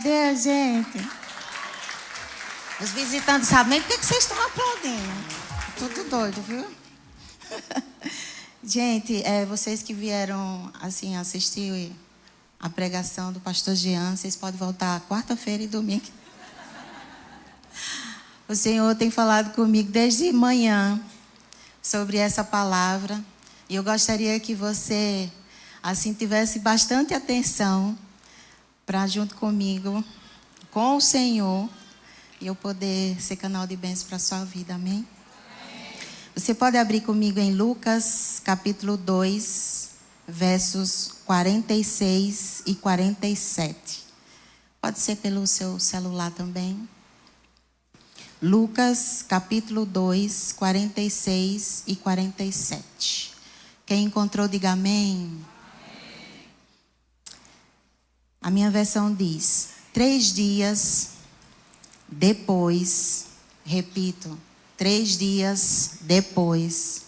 Deus, gente. Os visitantes sabem por que vocês estão aplaudindo. Tudo doido, viu? Gente, vocês que vieram assim assistir a pregação do pastor Jean, vocês podem voltar quarta-feira e domingo. O Senhor tem falado comigo desde manhã sobre essa palavra. E eu gostaria que você, assim, tivesse bastante atenção para, junto comigo, com o Senhor, e eu poder ser canal de bênção para a sua vida. Amém? Você pode abrir comigo em Lucas, capítulo 2, versos 46 e 47. Pode ser pelo seu celular também. Lucas, capítulo 2, 46 e 47. Quem encontrou, diga amém. A minha versão diz: 3 dias depois, repito, 3 dias depois,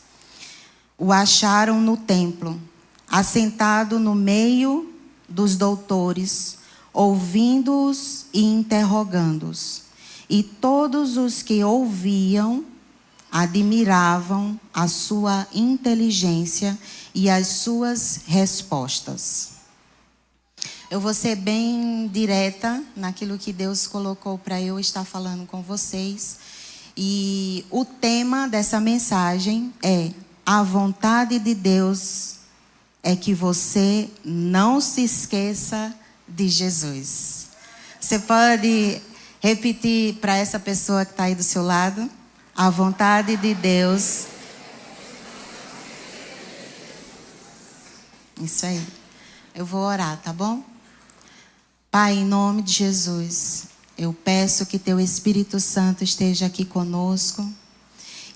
o acharam no templo, assentado no meio dos doutores, ouvindo-os e interrogando-os. E todos os que ouviam admiravam a sua inteligência e as suas respostas. Eu vou ser bem direta naquilo que Deus colocou para eu estar falando com vocês. E o tema dessa mensagem é: a vontade de Deus é que você não se esqueça de Jesus. Você pode repetir para essa pessoa que está aí do seu lado? A vontade de Deus. Isso aí. Eu vou orar, tá bom? Pai, em nome de Jesus, eu peço que Teu Espírito Santo esteja aqui conosco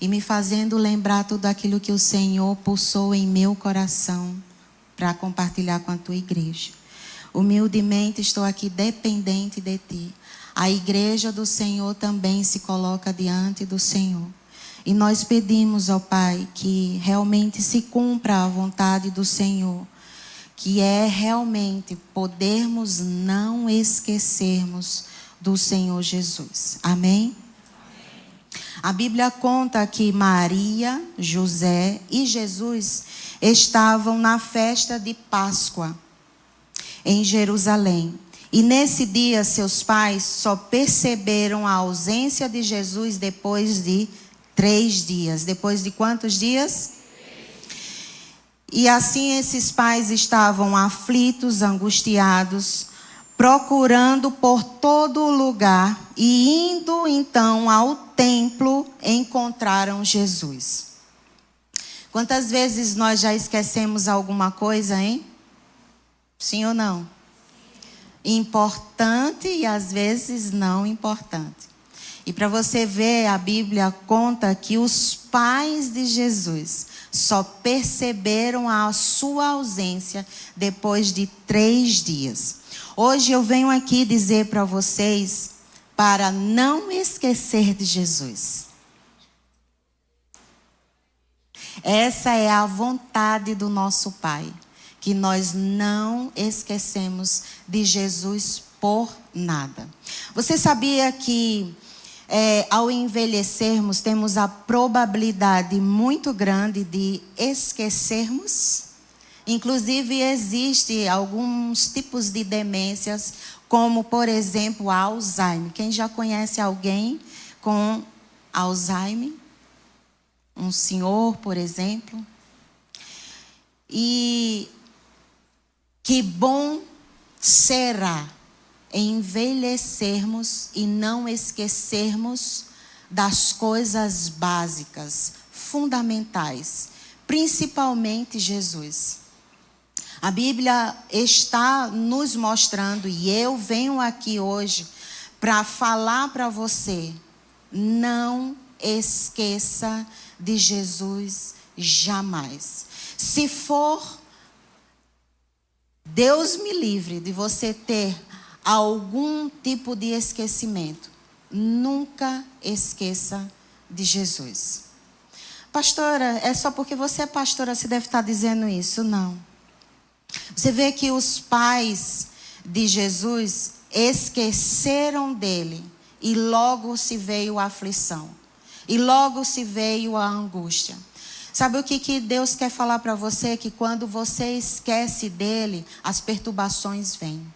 e me fazendo lembrar tudo aquilo que o Senhor pulsou em meu coração para compartilhar com a Tua igreja. Humildemente estou aqui dependente de Ti. A igreja do Senhor também se coloca diante do Senhor. E nós pedimos ao Pai que realmente se cumpra a vontade do Senhor, que é realmente podermos não esquecermos do Senhor Jesus. Amém? A Bíblia conta que Maria, José e Jesus estavam na festa de Páscoa em Jerusalém. E nesse dia, seus pais só perceberam a ausência de Jesus depois de 3 dias. Depois de quantos dias? 3. E assim esses pais estavam aflitos, angustiados, procurando por todo lugar. E indo então ao templo, encontraram Jesus. Quantas vezes nós já esquecemos alguma coisa, hein? Sim ou não? Importante e às vezes não importante. E para você ver, a Bíblia conta que os pais de Jesus só perceberam a sua ausência depois de 3 dias. Hoje eu venho aqui dizer para vocês para não esquecer de Jesus. Essa é a vontade do nosso Pai. Que nós não esquecemos de Jesus por nada. Você sabia que ao envelhecermos temos a probabilidade muito grande de esquecermos? Inclusive existem alguns tipos de demências, como por exemplo Alzheimer. Quem já conhece alguém com Alzheimer? Um senhor, por exemplo. E que bom será envelhecermos e não esquecermos das coisas básicas, fundamentais, principalmente Jesus. A Bíblia está nos mostrando, e eu venho aqui hoje para falar para você: não esqueça de Jesus jamais. Se for, Deus me livre de você ter algum tipo de esquecimento. Nunca esqueça de Jesus. Pastora, é só porque você é pastora, você deve estar dizendo isso? Não. Você vê que os pais de Jesus, esqueceram dele e logo se veio a aflição. E logo se veio a angústia. Sabe o que Deus quer falar para você? Que quando você esquece dele, as perturbações vêm.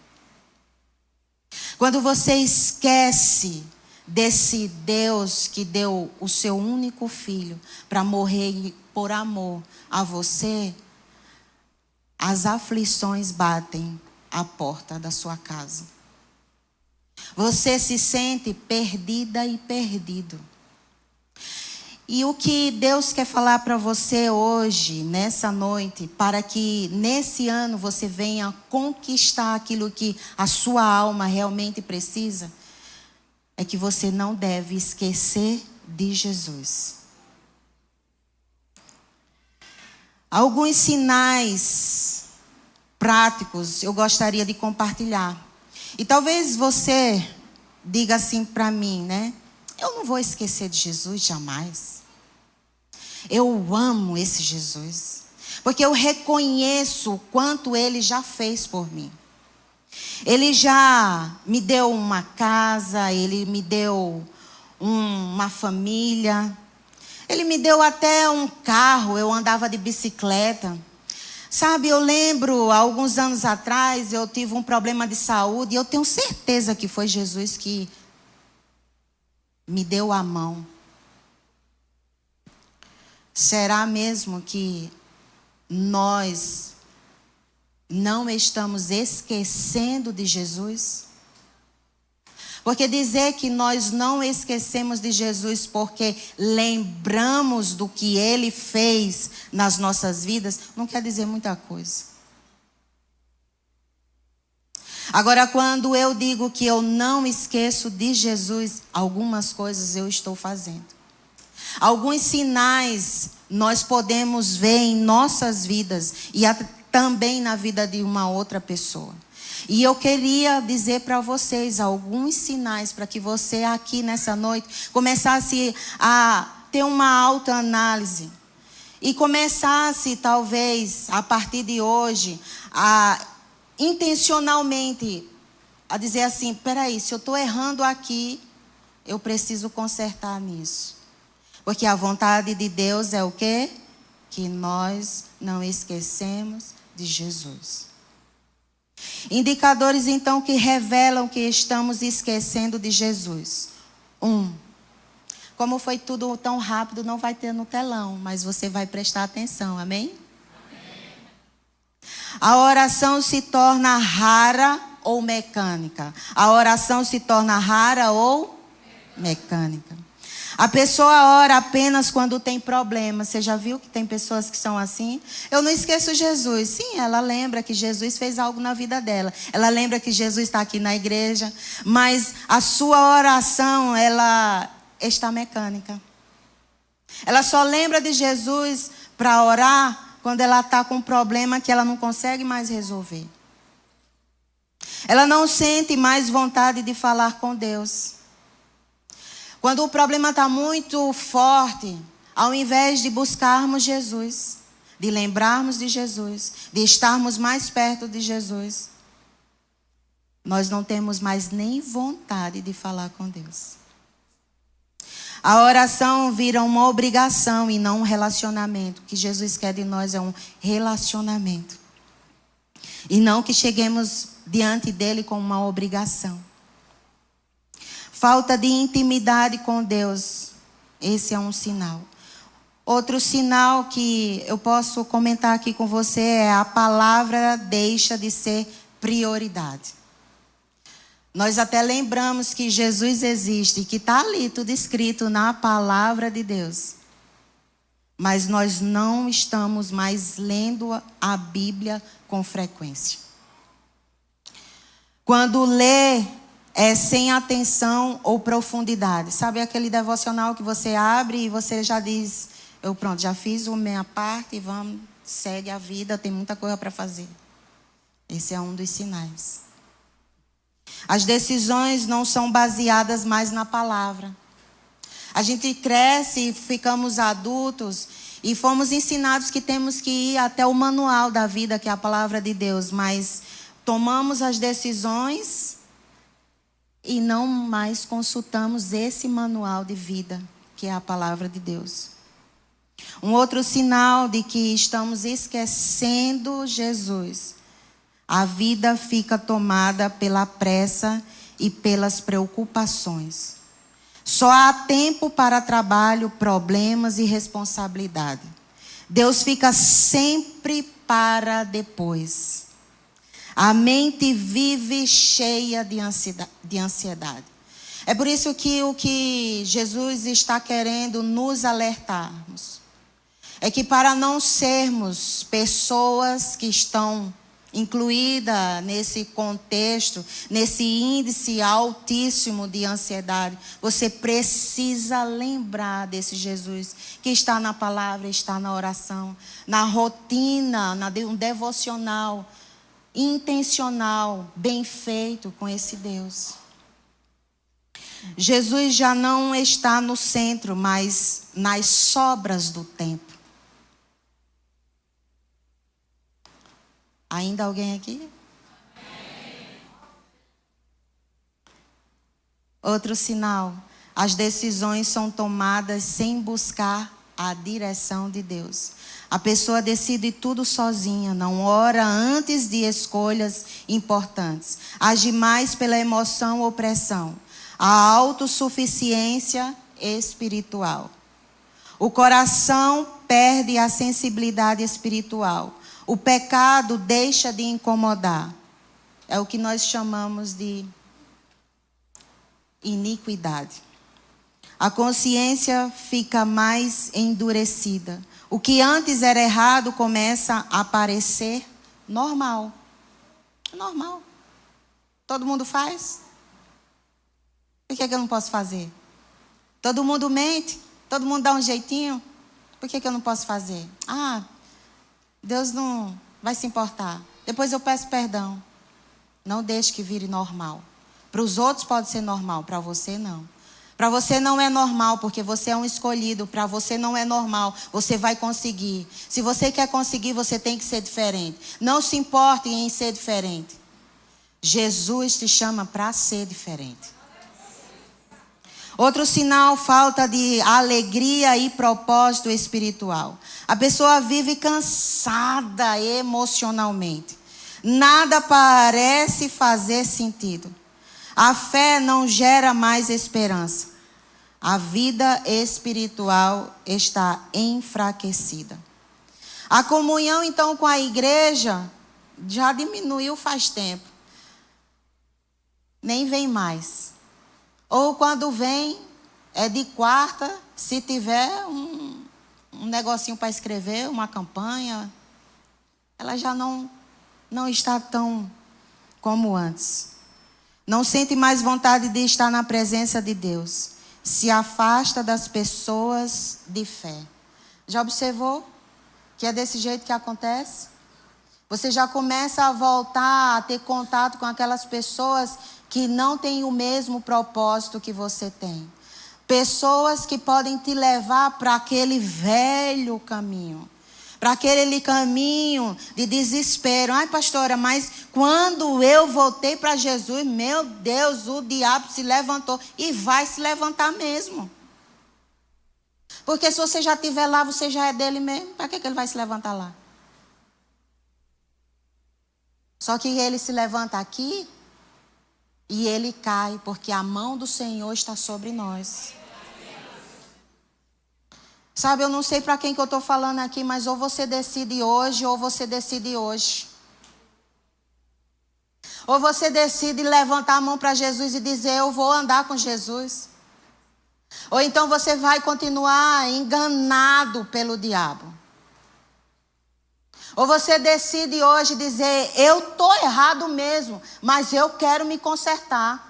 Quando você esquece desse Deus que deu o seu único filho para morrer por amor a você, as aflições batem à porta da sua casa. Você se sente perdida e perdido. E o que Deus quer falar para você hoje, nessa noite, para que nesse ano você venha conquistar aquilo que a sua alma realmente precisa, é que você não deve esquecer de Jesus. Alguns sinais práticos eu gostaria de compartilhar. E talvez você diga assim para mim, né? Eu não vou esquecer de Jesus jamais. Eu amo esse Jesus, porque eu reconheço o quanto ele já fez por mim. Ele já me deu uma casa, ele me deu uma família, ele me deu até um carro, eu andava de bicicleta. Sabe, eu lembro, há alguns anos atrás, eu tive um problema de saúde e eu tenho certeza que foi Jesus que me deu a mão. Será mesmo que nós não estamos esquecendo de Jesus? Porque dizer que nós não esquecemos de Jesus porque lembramos do que ele fez nas nossas vidas, não quer dizer muita coisa. Agora, quando eu digo que eu não esqueço de Jesus, algumas coisas eu estou fazendo. Alguns sinais nós podemos ver em nossas vidas e também na vida de uma outra pessoa. E eu queria dizer para vocês alguns sinais para que você aqui nessa noite começasse a ter uma autoanálise. E começasse talvez a partir de hoje a intencionalmente a dizer assim, peraí, se eu estou errando aqui, eu preciso consertar nisso. Porque a vontade de Deus é o quê? Que nós não esquecemos de Jesus. Indicadores, então, que revelam que estamos esquecendo de Jesus. 1. Como foi tudo tão rápido, não vai ter no telão, mas você vai prestar atenção, amém? Amém. A oração se torna rara ou mecânica. A oração se torna rara ou mecânica. A pessoa ora apenas quando tem problema. Você já viu que tem pessoas que são assim? Eu não esqueço Jesus. Sim, ela lembra que Jesus fez algo na vida dela. Ela lembra que Jesus está aqui na igreja. Mas a sua oração, ela está mecânica. Ela só lembra de Jesus para orar quando ela está com um problema que ela não consegue mais resolver. Ela não sente mais vontade de falar com Deus. Quando o problema está muito forte, ao invés de buscarmos Jesus, de lembrarmos de Jesus, de estarmos mais perto de Jesus, nós não temos mais nem vontade de falar com Deus. A oração vira uma obrigação e não um relacionamento. O que Jesus quer de nós é um relacionamento. E não que cheguemos diante dele com uma obrigação. Falta de intimidade com Deus. Esse é um sinal. Outro sinal que eu posso comentar aqui com você é a palavra deixa de ser prioridade. Nós até lembramos que Jesus existe, que está ali tudo escrito na palavra de Deus. Mas nós não estamos mais lendo a Bíblia com frequência. Quando lê, é sem atenção ou profundidade. Sabe aquele devocional que você abre e você já diz, eu pronto, já fiz a minha parte e vamos, segue a vida, tem muita coisa para fazer. Esse é um dos sinais. As decisões não são baseadas mais na palavra. A gente cresce e ficamos adultos e fomos ensinados que temos que ir até o manual da vida, que é a palavra de Deus. Mas tomamos as decisões e não mais consultamos esse manual de vida, que é a palavra de Deus. Um outro sinal de que estamos esquecendo Jesus. A vida fica tomada pela pressa e pelas preocupações. Só há tempo para trabalho, problemas e responsabilidade. Deus fica sempre para depois. A mente vive cheia de ansiedade. É por isso que o que Jesus está querendo nos alertarmos é que para não sermos pessoas que estão incluídas nesse contexto, nesse índice altíssimo de ansiedade, você precisa lembrar desse Jesus que está na palavra, está na oração, na rotina, um devocional intencional, bem feito com esse Deus. Jesus já não está no centro, mas nas sobras do tempo. Ainda alguém aqui? Outro sinal: as decisões são tomadas sem buscar a direção de Deus. A pessoa decide tudo sozinha, não ora antes de escolhas importantes. Age mais pela emoção ou pressão. A autossuficiência espiritual. O coração perde a sensibilidade espiritual. O pecado deixa de incomodar. É o que nós chamamos de iniquidade. A consciência fica mais endurecida. O que antes era errado começa a parecer normal. Normal. Todo mundo faz. Por que eu não posso fazer? Todo mundo mente. Todo mundo dá um jeitinho. Por que eu não posso fazer? Deus não vai se importar. Depois eu peço perdão. Não deixe que vire normal. Para os outros pode ser normal, para você não. Para você não é normal, porque você é um escolhido. Para você não é normal, você vai conseguir. Se você quer conseguir, você tem que ser diferente. Não se importe em ser diferente. Jesus te chama para ser diferente. Outro sinal: falta de alegria e propósito espiritual. A pessoa vive cansada emocionalmente. Nada parece fazer sentido. A fé não gera mais esperança. A vida espiritual está enfraquecida. A comunhão, então, com a igreja já diminuiu faz tempo. Nem vem mais. Ou quando vem, é de quarta, se tiver um negocinho para escrever, uma campanha, ela já não está tão como antes. Não sente mais vontade de estar na presença de Deus. Se afasta das pessoas de fé. Já observou que é desse jeito que acontece? Você já começa a voltar a ter contato com aquelas pessoas que não têm o mesmo propósito que você tem. Pessoas que podem te levar para aquele velho caminho. Para aquele caminho de desespero. Ai, pastora, mas quando eu voltei para Jesus, meu Deus, o diabo se levantou. E vai se levantar mesmo. Porque se você já estiver lá, você já é dele mesmo. Para que ele vai se levantar lá? Só que ele se levanta aqui e ele cai, porque a mão do Senhor está sobre nós. Sabe, eu não sei para quem que eu estou falando aqui, mas ou você decide hoje, ou você decide hoje. Ou você decide levantar a mão para Jesus e dizer, eu vou andar com Jesus. Ou então você vai continuar enganado pelo diabo. Ou você decide hoje dizer, eu estou errado mesmo, mas eu quero me consertar.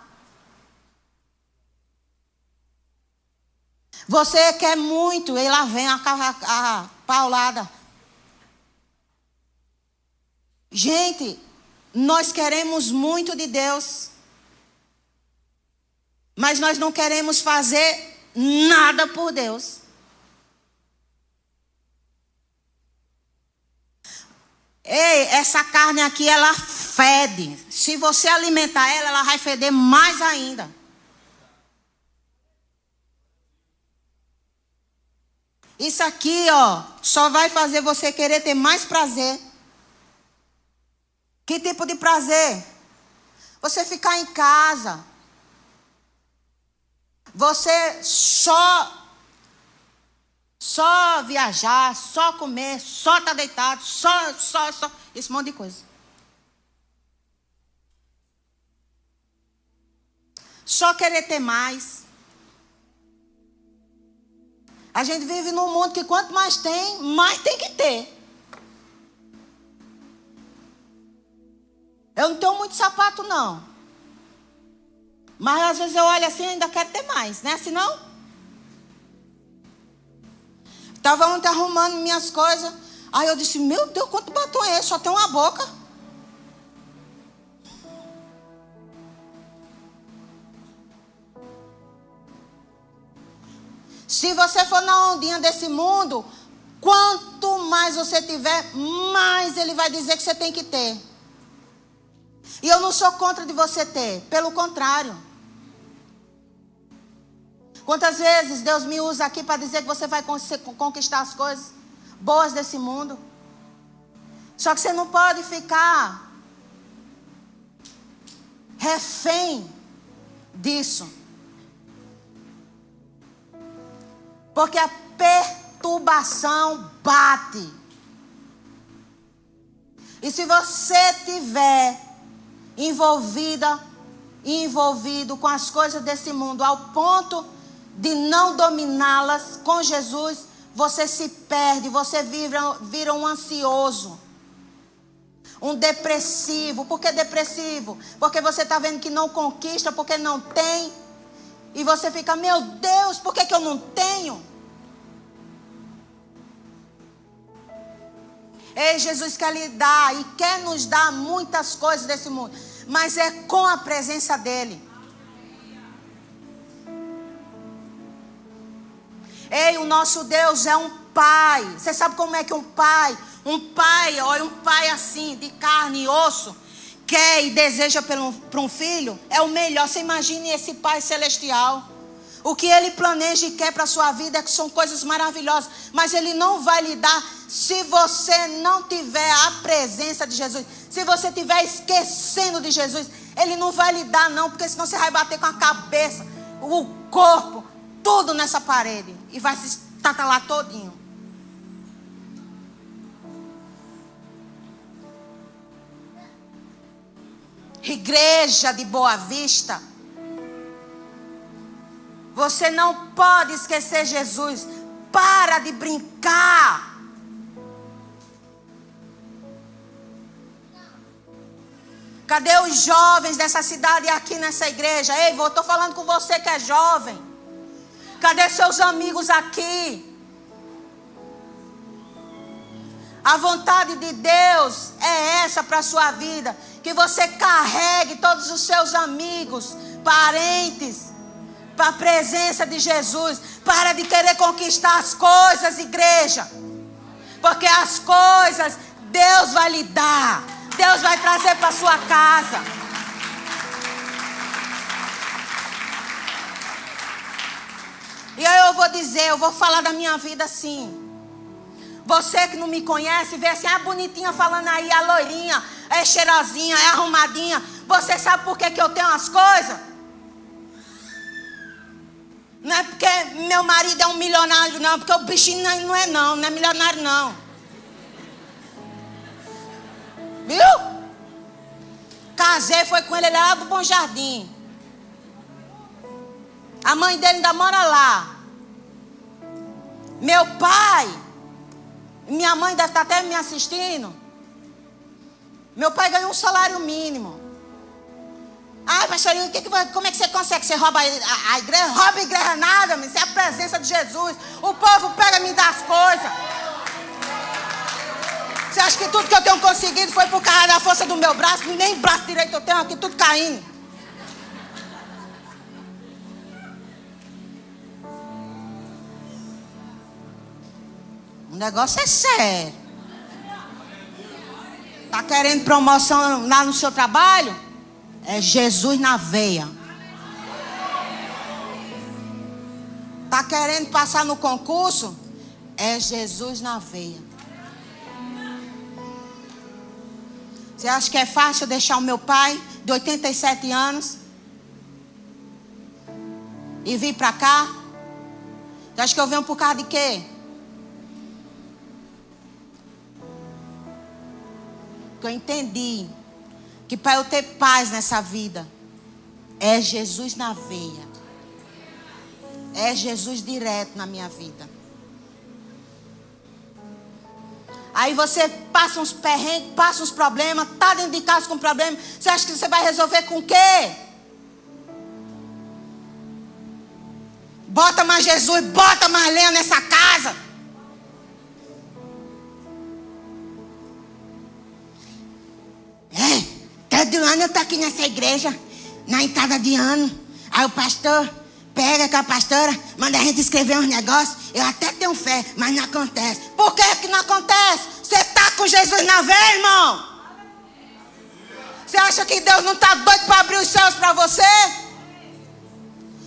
Você quer muito, e lá vem a paulada. Gente, nós queremos muito de Deus, mas nós não queremos fazer nada por Deus. Ei, essa carne aqui, ela fede. Se você alimentar ela, ela vai feder mais ainda. Isso aqui, ó, só vai fazer você querer ter mais prazer. Que tipo de prazer? Você ficar em casa. Você só viajar, só comer, só estar deitado, só, esse monte de coisa. Só querer ter mais. A gente vive num mundo que quanto mais tem que ter. Eu não tenho muito sapato, não. Mas às vezes eu olho assim e ainda quero ter mais. Não é assim, não? Estava ontem arrumando minhas coisas. Aí eu disse, meu Deus, quanto batom é esse? Só tem uma boca. Se você for na ondinha desse mundo, quanto mais você tiver, mais ele vai dizer que você tem que ter. E eu não sou contra de você ter, pelo contrário. Quantas vezes Deus me usa aqui para dizer que você vai conquistar as coisas boas desse mundo. Só que você não pode ficar refém disso. Porque a perturbação bate. E se você tiver envolvido com as coisas desse mundo, ao ponto de não dominá-las com Jesus, você se perde, você vira um ansioso, um depressivo. Por que depressivo? Porque você está vendo que não conquista, porque não tem, e você fica, meu Deus, por que eu não tenho? Ei, Jesus quer lhe dar e quer nos dar muitas coisas desse mundo, mas é com a presença dele. Ei, o nosso Deus é um pai. Você sabe como é que um pai, olha, um pai assim, de carne e osso, quer e deseja para um filho? É o melhor. Você imagine esse pai celestial. O que ele planeja e quer para a sua vida é que são coisas maravilhosas, mas ele não vai lhe dar se você não tiver a presença de Jesus. Se você estiver esquecendo de Jesus, ele não vai lhe dar não, porque senão você vai bater com a cabeça, o corpo, tudo nessa parede e vai se estatalar todinho. Igreja de Boa Vista, você não pode esquecer Jesus. Para de brincar. Cadê os jovens dessa cidade aqui nessa igreja? Ei, eu estou falando com você que é jovem. Cadê seus amigos aqui? A vontade de Deus é essa para a sua vida. Que você carregue todos os seus amigos, parentes, para a presença de Jesus. Para de querer conquistar as coisas, igreja. Porque as coisas Deus vai lhe dar. Deus vai trazer para sua casa. E aí eu vou falar da minha vida assim. Você que não me conhece, vê assim, a bonitinha falando aí, a loirinha, é cheirosinha, é arrumadinha. Você sabe por que eu tenho as coisas? Não é porque meu marido é um milionário, não. Porque o bichinho não é milionário, não. Viu? Casei, foi com ele lá do Bom Jardim. A mãe dele ainda mora lá. Meu pai, minha mãe deve estar até me assistindo. Meu pai ganhou um salário mínimo. Ai, pastorinho, como é que você consegue? Você rouba a igreja? Rouba a igreja nada, mas isso é a presença de Jesus. O povo pega e me dá as coisas. Você acha que tudo que eu tenho conseguido foi por causa da força do meu braço? Nem braço direito eu tenho aqui, tudo caindo. O negócio é sério. Tá querendo promoção lá no seu trabalho? É Jesus na veia. Está querendo passar no concurso? É Jesus na veia. Você acha que é fácil deixar o meu pai de 87 anos e vir para cá? Você acha que eu venho por causa de quê? Porque eu entendi que para eu ter paz nessa vida é Jesus na veia. É Jesus direto na minha vida. Aí você passa uns perrengues, passa uns problemas, tá dentro de casa com problema. Você acha que você vai resolver com o quê? Bota mais Jesus, bota mais lenha nessa casa. Todo ano eu tô aqui nessa igreja, na entrada de ano. Aí o pastor pega com a pastora, manda a gente escrever uns negócios. Eu até tenho fé, mas não acontece. Por que não acontece? Você tá com Jesus na veia, irmão? Você acha que Deus não tá doido para abrir os céus para você?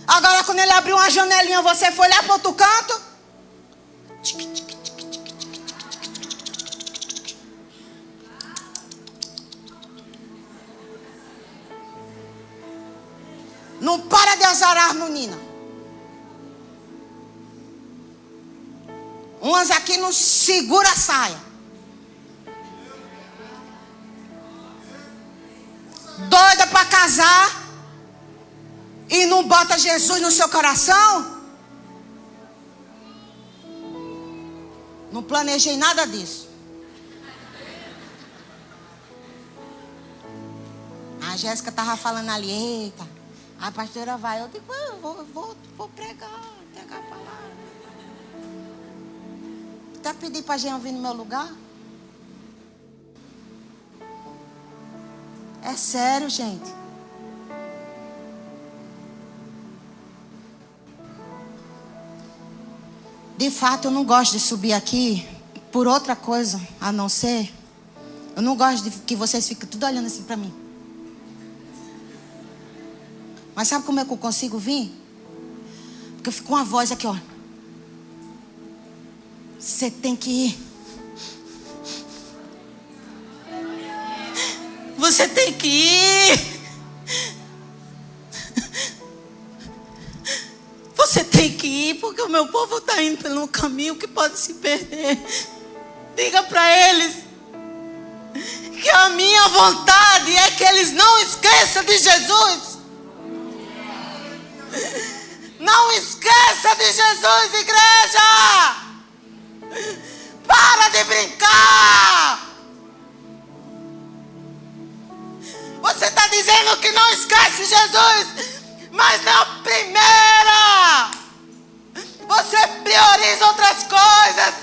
Agora quando ele abriu uma janelinha, você foi lá para outro canto? Não para de azarar as meninas. Umas aqui não segura a saia. Doida para casar e não bota Jesus no seu coração? Não planejei nada disso. A Jéssica estava falando ali, eita, a pastora vai. Eu digo, eu vou pregar a palavra. Até pedir para a gente vir no meu lugar. É sério, gente. De fato, eu não gosto de subir aqui por outra coisa, a não ser... Eu não gosto de que vocês fiquem tudo olhando assim para mim. Mas sabe como é que eu consigo vir? Porque eu fico com uma voz aqui, ó. Você tem que ir. Você tem que ir. Você tem que ir, porque o meu povo está indo pelo caminho que pode se perder. Diga para eles que a minha vontade é que eles não esqueçam de Jesus. Não esqueça de Jesus, igreja. Para de brincar. Você está dizendo que não esquece Jesus, mas na primeira você prioriza outras coisas.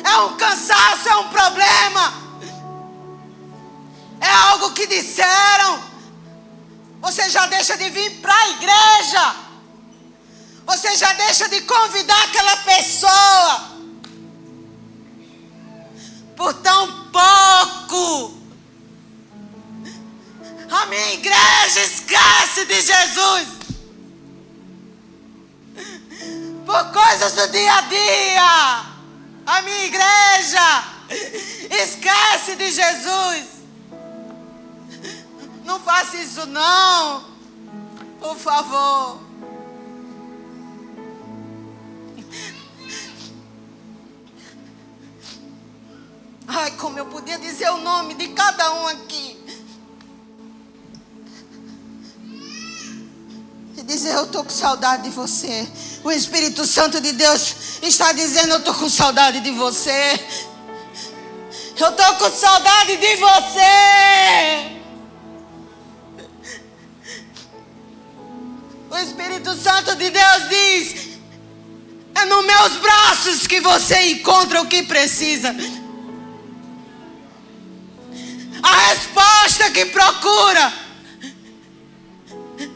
É um cansaço, é um problema, é algo que disseram. Você já deixa de vir para a igreja. Você já deixa de convidar aquela pessoa por tão pouco. A minha igreja esquece de Jesus por coisas do dia a dia. A minha igreja esquece de Jesus. Não faça isso não, por favor. Ai, como eu podia dizer o nome de cada um aqui. E dizer, eu estou com saudade de você. O Espírito Santo de Deus está dizendo, eu estou com saudade de você. Eu estou com saudade de você. O Espírito Santo de Deus diz, é nos meus braços que você encontra o que precisa. A resposta que procura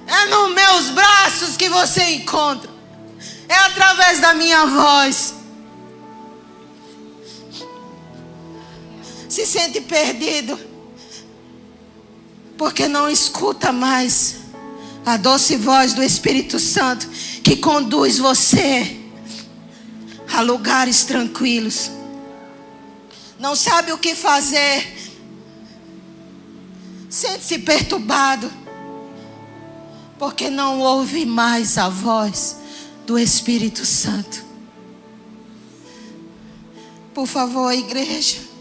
é nos meus braços que você encontra. É através da minha voz. se sente perdido, porque não escuta mais a doce voz do Espírito Santo que conduz você a lugares tranquilos. Não sabe o que fazer, sente-se perturbado, porque não ouve mais a voz do Espírito Santo. Por favor, igreja,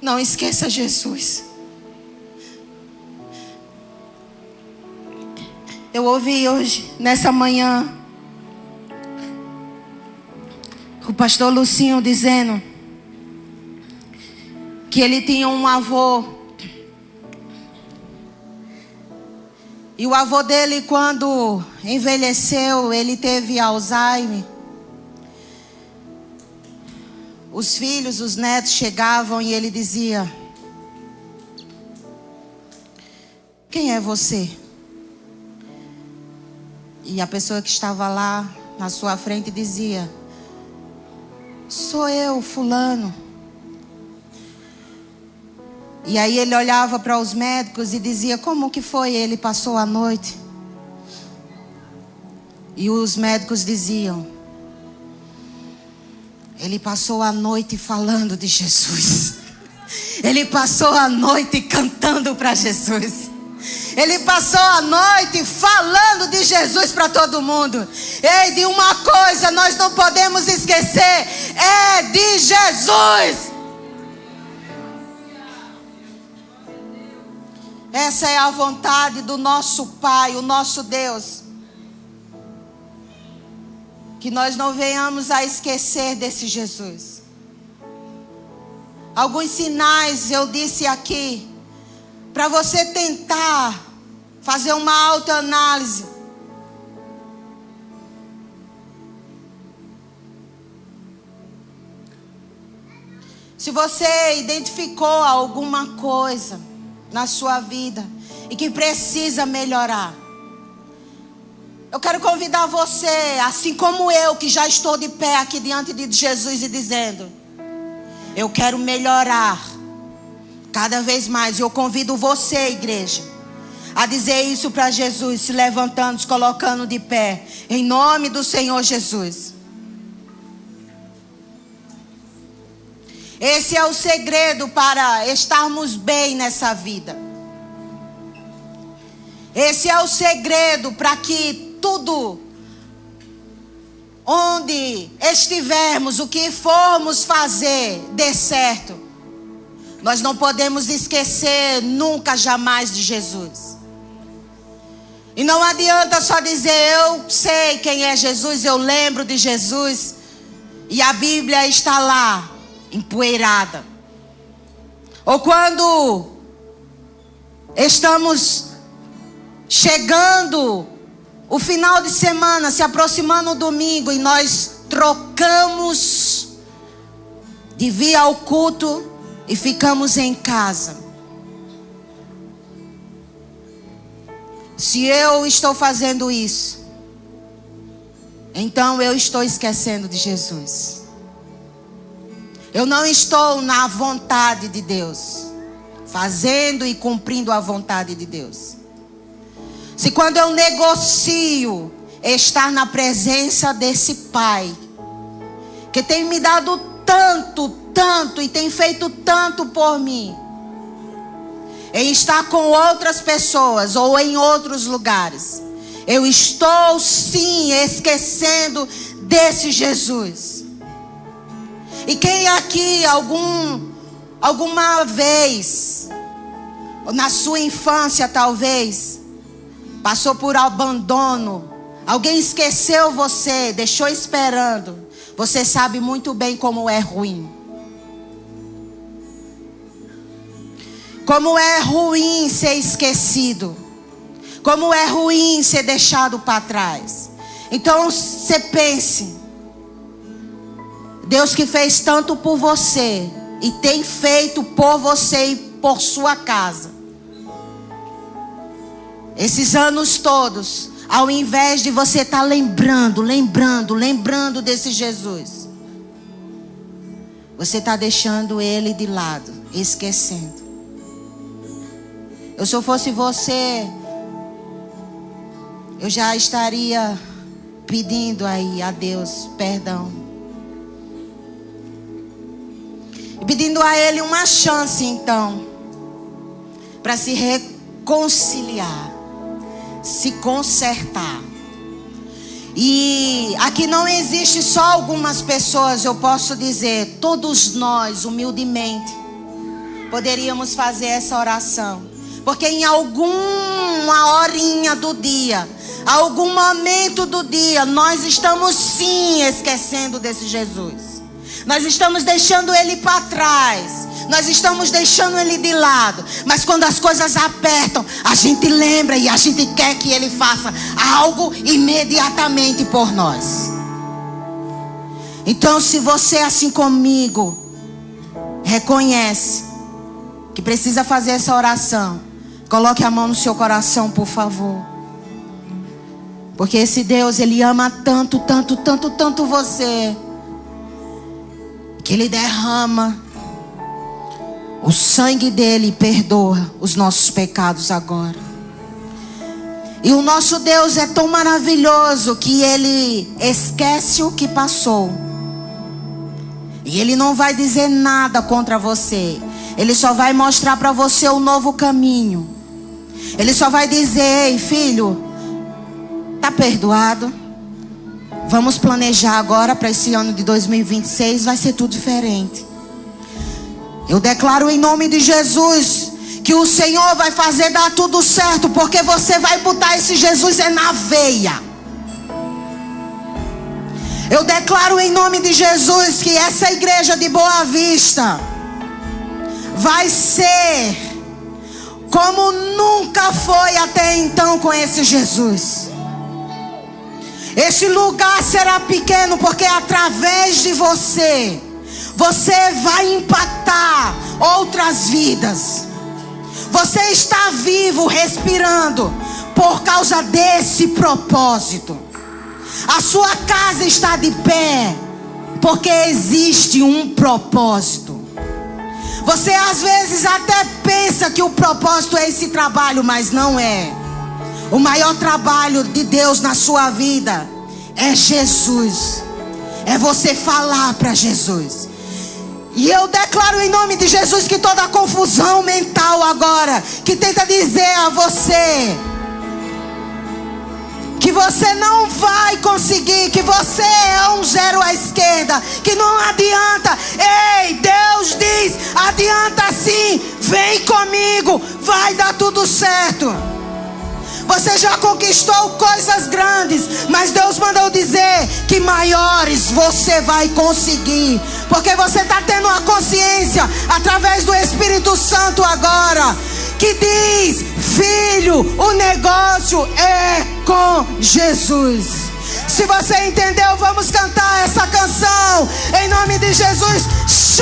não esqueça Jesus. Eu ouvi hoje, nessa manhã, o pastor Lucinho dizendo que ele tinha um avô. E o avô dele, quando envelheceu, ele teve Alzheimer. Os filhos, os netos chegavam e ele dizia: quem é você? E a pessoa que estava lá na sua frente dizia: sou eu, fulano. E aí ele olhava para os médicos e dizia: como que foi? Ele passou a noite. E os médicos diziam: ele passou a noite falando de Jesus. Ele passou a noite cantando para Jesus. Ele passou a noite falando de Jesus para todo mundo. Ei, de uma coisa nós não podemos esquecer: é de Jesus. Essa é a vontade do nosso Pai, o nosso Deus. Que nós não venhamos a esquecer desse Jesus. Alguns sinais eu disse aqui, para você tentar fazer uma autoanálise. Se você identificou alguma coisa na sua vida e que precisa melhorar, eu quero convidar você, assim como eu, que já estou de pé aqui diante de Jesus e dizendo: eu quero melhorar cada vez mais. Eu convido você, igreja, a dizer isso para Jesus, se levantando, se colocando de pé, em nome do Senhor Jesus. Esse é o segredo para estarmos bem nessa vida. Esse é o segredo para que tudo, onde estivermos, o que formos fazer, dê certo. Nós não podemos esquecer nunca, jamais de Jesus. E não adianta só dizer: eu sei quem é Jesus, eu lembro de Jesus, e a Bíblia está lá, empoeirada. Ou quando estamos chegando o final de semana, se aproximando o domingo, e nós trocamos de vir ao culto e ficamos em casa. Se eu estou fazendo isso, então eu estou esquecendo de Jesus. Eu não estou na vontade de Deus, fazendo e cumprindo a vontade de Deus. Se quando eu negocio estar na presença desse Pai, que tem me dado tanto e tem feito tanto por mim, em estar com outras pessoas ou em outros lugares, eu estou sim esquecendo desse Jesus. E quem aqui alguma vez, na sua infância talvez, passou por abandono, alguém esqueceu você, deixou esperando, você sabe muito bem como é ruim. Como é ruim ser esquecido. Como é ruim ser deixado para trás. Então você pense: Deus que fez tanto por você e tem feito por você e por sua casa, esses anos todos, ao invés de você estar lembrando desse Jesus, Você está deixando Ele de lado, esquecendo. Se eu fosse você, eu já estaria pedindo aí a Deus perdão. E pedindo a Ele uma chance então, para se reconciliar, se consertar. E aqui não existe só algumas pessoas, eu posso dizer, todos nós, humildemente, poderíamos fazer essa oração. Porque em alguma horinha do dia, algum momento do dia, nós estamos sim esquecendo desse Jesus. Nós estamos deixando Ele para trás. Nós estamos deixando Ele de lado. Mas quando as coisas apertam, a gente lembra e a gente quer que Ele faça algo imediatamente por nós. Então, se você, assim comigo, reconhece que precisa fazer essa oração, coloque a mão no seu coração, por favor. Porque esse Deus, Ele ama tanto, tanto, tanto, tanto você, que Ele derrama o sangue dele e perdoa os nossos pecados agora. E o nosso Deus é tão maravilhoso que Ele esquece o que passou. E Ele não vai dizer nada contra você. Ele só vai mostrar para você o novo caminho. Ele só vai dizer: ei, filho, tá perdoado. Vamos planejar agora para esse ano de 2026. Vai ser tudo diferente. Eu declaro em nome de Jesus que o Senhor vai fazer dar tudo certo, porque você vai botar esse Jesus na veia. Eu declaro em nome de Jesus que essa igreja de Boa Vista vai ser como nunca foi até então com esse Jesus. Este lugar será pequeno, porque através de você vai impactar outras vidas. Você está vivo, respirando, por causa desse propósito. A sua casa está de pé, porque existe um propósito. Você às vezes até pensa que o propósito é esse trabalho, mas não é. O maior trabalho de Deus na sua vida é Jesus. É você falar para Jesus. E eu declaro em nome de Jesus que toda a confusão mental agora, que tenta dizer a você que você não vai conseguir, que você é um zero à esquerda, que não adianta. Ei, Deus diz: adianta sim, vem comigo, vai dar tudo certo. Você já conquistou coisas grandes, mas Deus mandou dizer que maiores você vai conseguir, porque você está tendo uma consciência através do Espírito Santo agora, que diz: filho, o negócio é com Jesus. Se você entendeu, vamos cantar essa canção em nome de Jesus.